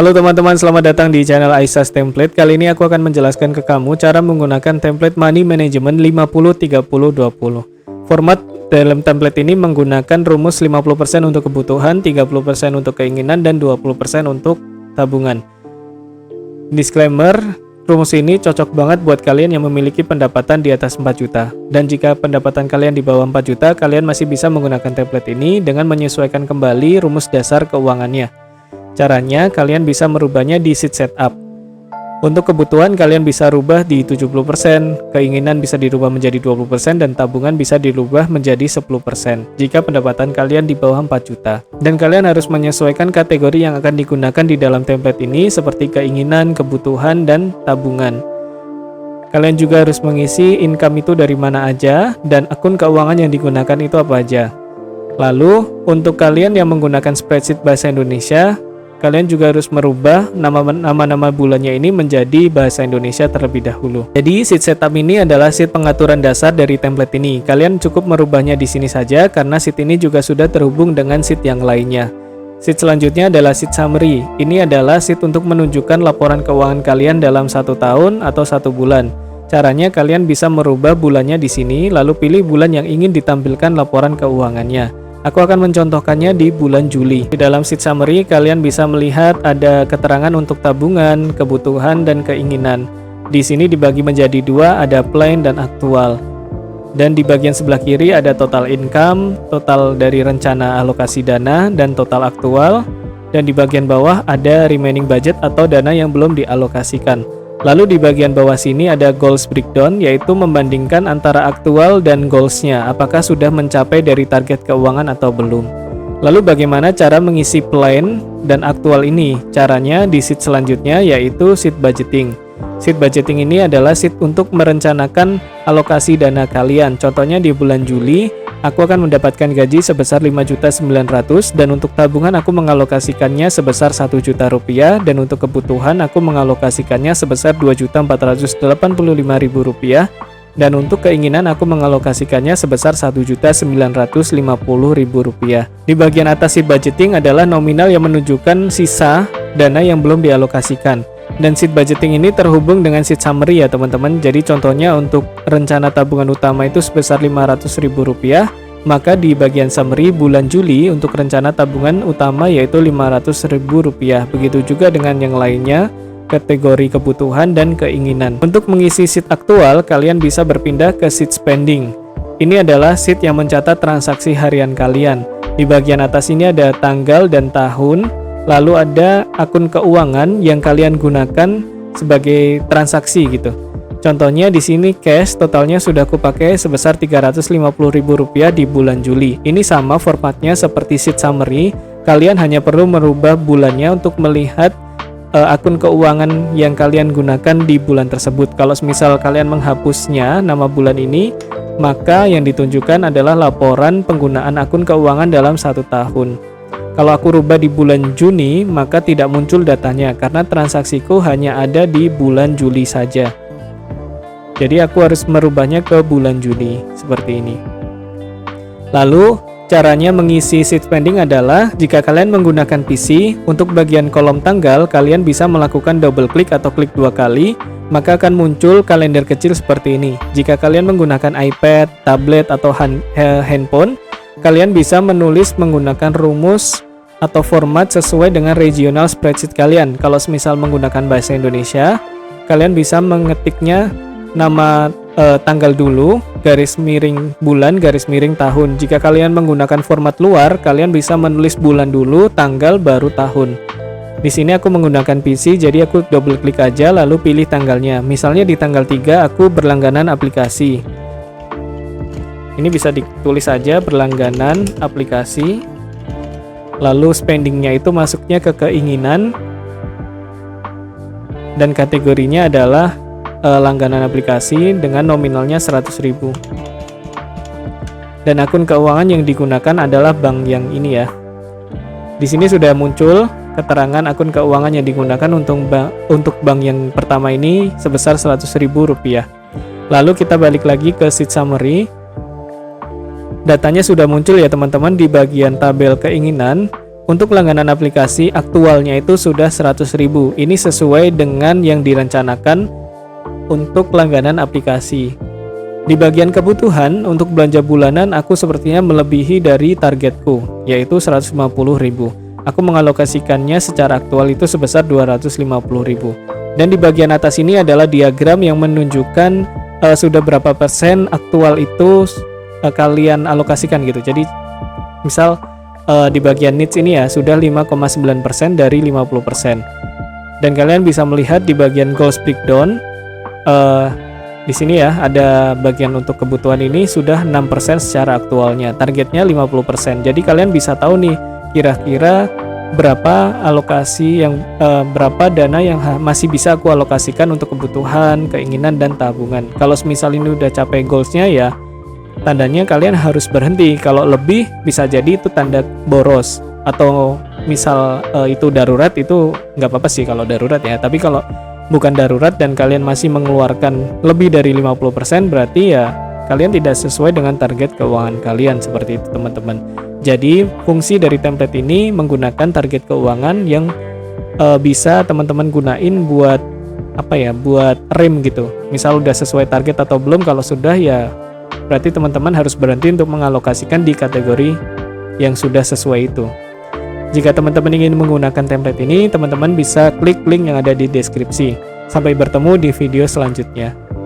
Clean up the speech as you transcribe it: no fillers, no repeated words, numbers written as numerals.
Halo teman-teman, selamat datang di channel Aisas Template. Kali ini aku akan menjelaskan ke kamu cara menggunakan template money management 50-30-20. Format dalam template ini menggunakan rumus 50% untuk kebutuhan, 30% untuk keinginan, dan 20% untuk tabungan. Disclaimer, rumus ini cocok banget buat kalian yang memiliki pendapatan di atas 4 juta. Dan jika pendapatan kalian di bawah 4 juta, kalian masih bisa menggunakan template ini dengan menyesuaikan kembali rumus dasar keuangannya. Caranya, kalian bisa merubahnya di sheet setup. Untuk kebutuhan, kalian bisa rubah di 70%, keinginan bisa dirubah menjadi 20%, dan tabungan bisa dirubah menjadi 10% jika pendapatan kalian di bawah 4 juta. Dan kalian harus menyesuaikan kategori yang akan digunakan di dalam template ini seperti keinginan, kebutuhan, dan tabungan. Kalian juga harus mengisi income itu dari mana aja, dan akun keuangan yang digunakan itu apa aja. Lalu, untuk kalian yang menggunakan spreadsheet bahasa Indonesia, kalian juga harus merubah nama-nama bulannya ini menjadi bahasa Indonesia terlebih dahulu. Jadi sheet setup ini adalah sheet pengaturan dasar dari template ini. Kalian cukup merubahnya di sini saja karena sheet ini juga sudah terhubung dengan sheet yang lainnya. Sheet selanjutnya adalah sheet summary. Ini adalah sheet untuk menunjukkan laporan keuangan kalian dalam 1 tahun atau 1 bulan. Caranya kalian bisa merubah bulannya di sini, lalu pilih bulan yang ingin ditampilkan laporan keuangannya. Aku akan mencontohkannya di bulan Juli. Di dalam sheet summary, kalian bisa melihat ada keterangan untuk tabungan, kebutuhan, dan keinginan. Di sini dibagi menjadi 2, ada plain dan aktual. Dan di bagian sebelah kiri ada total income, total dari rencana alokasi dana, dan total aktual. Dan di bagian bawah ada remaining budget atau dana yang belum dialokasikan. Lalu di bagian bawah sini ada goals breakdown, yaitu membandingkan antara aktual dan goalsnya, apakah sudah mencapai dari target keuangan atau belum. Lalu bagaimana cara mengisi plain dan aktual ini? Caranya di sheet selanjutnya, yaitu sheet budgeting. Sheet budgeting ini adalah sheet untuk merencanakan alokasi dana kalian. Contohnya di bulan Juli, aku akan mendapatkan gaji sebesar 5.900.000 dan untuk tabungan aku mengalokasikannya sebesar 1 juta rupiah dan untuk kebutuhan aku mengalokasikannya sebesar 2.485.000 rupiah dan untuk keinginan aku mengalokasikannya sebesar 1.950.000 rupiah. Di bagian atas sheet budgeting adalah nominal yang menunjukkan sisa dana yang belum dialokasikan. Dan sheet budgeting ini terhubung dengan sheet summary ya teman-teman. Jadi contohnya untuk rencana tabungan utama itu sebesar 500.000 rupiah, maka di bagian summary bulan Juli untuk rencana tabungan utama yaitu 500.000 rupiah. Begitu juga dengan yang lainnya, kategori kebutuhan dan keinginan. Untuk mengisi sheet aktual, kalian bisa berpindah ke sheet spending. Ini adalah sheet yang mencatat transaksi harian kalian. Di bagian atas ini ada tanggal dan tahun. Lalu ada akun keuangan yang kalian gunakan sebagai transaksi gitu. Contohnya di sini cash totalnya sudah aku pakai sebesar 350.000 rupiah di bulan Juli. Ini sama formatnya seperti sheet summary. Kalian hanya perlu merubah bulannya untuk melihat akun keuangan yang kalian gunakan di bulan tersebut. Kalau misal kalian menghapusnya nama bulan ini, maka yang ditunjukkan adalah laporan penggunaan akun keuangan dalam 1 tahun. Kalau aku rubah di bulan Juni, maka tidak muncul datanya karena transaksiku hanya ada di bulan Juli saja. Jadi aku harus merubahnya ke bulan Juli seperti ini. Lalu caranya mengisi sheet spending adalah jika kalian menggunakan PC, untuk bagian kolom tanggal kalian bisa melakukan double klik atau klik 2 kali, maka akan muncul kalender kecil seperti ini. Jika kalian menggunakan iPad, tablet, atau handphone, kalian bisa menulis menggunakan rumus atau format sesuai dengan regional spreadsheet kalian. Kalau misal menggunakan bahasa Indonesia, kalian bisa mengetiknya nama tanggal dulu, garis miring bulan, garis miring tahun. Jika kalian menggunakan format luar, kalian bisa menulis bulan dulu, tanggal, baru tahun. Di sini aku menggunakan PC, jadi aku double klik aja lalu pilih tanggalnya. Misalnya di tanggal 3 aku berlangganan aplikasi. Ini bisa ditulis saja berlangganan aplikasi. Lalu spendingnya itu masuknya ke keinginan. Dan kategorinya adalah langganan aplikasi dengan nominalnya 100.000. Dan akun keuangan yang digunakan adalah bank yang ini ya. Di sini sudah muncul keterangan akun keuangan yang digunakan untuk bank yang pertama ini sebesar 100.000 rupiah. Lalu kita balik lagi ke sheet summary. Datanya sudah muncul ya teman-teman di bagian tabel keinginan. Untuk langganan aplikasi aktualnya itu sudah 100.000. Ini sesuai dengan yang direncanakan untuk langganan aplikasi. Di bagian kebutuhan untuk belanja bulanan aku sepertinya melebihi dari targetku, yaitu 150.000. Aku mengalokasikannya secara aktual itu sebesar 250.000. Dan di bagian atas ini adalah diagram yang menunjukkan sudah berapa persen aktual itu kalian alokasikan gitu. Jadi misal di bagian needs ini ya sudah 5,9% dari 50%. Dan kalian bisa melihat di bagian goals breakdown di sini ya ada bagian untuk kebutuhan ini sudah 6% secara aktualnya. Targetnya 50%. Jadi kalian bisa tahu nih kira-kira berapa alokasi yang berapa dana yang masih bisa aku alokasikan untuk kebutuhan, keinginan dan tabungan. Kalau misal ini udah capai goalsnya ya tandanya kalian harus berhenti. Kalau lebih bisa jadi itu tanda boros, atau misal itu darurat, itu nggak apa-apa sih kalau darurat ya. Tapi kalau bukan darurat dan kalian masih mengeluarkan lebih dari 50%, berarti ya kalian tidak sesuai dengan target keuangan kalian, seperti itu teman-teman. Jadi fungsi dari template ini menggunakan target keuangan yang bisa teman-teman gunain buat apa ya, buat rem gitu. Misal udah sesuai target atau belum. Kalau sudah ya berarti teman-teman harus berhenti untuk mengalokasikan di kategori yang sudah sesuai itu. Jika teman-teman ingin menggunakan template ini, teman-teman bisa klik link yang ada di deskripsi. Sampai bertemu di video selanjutnya.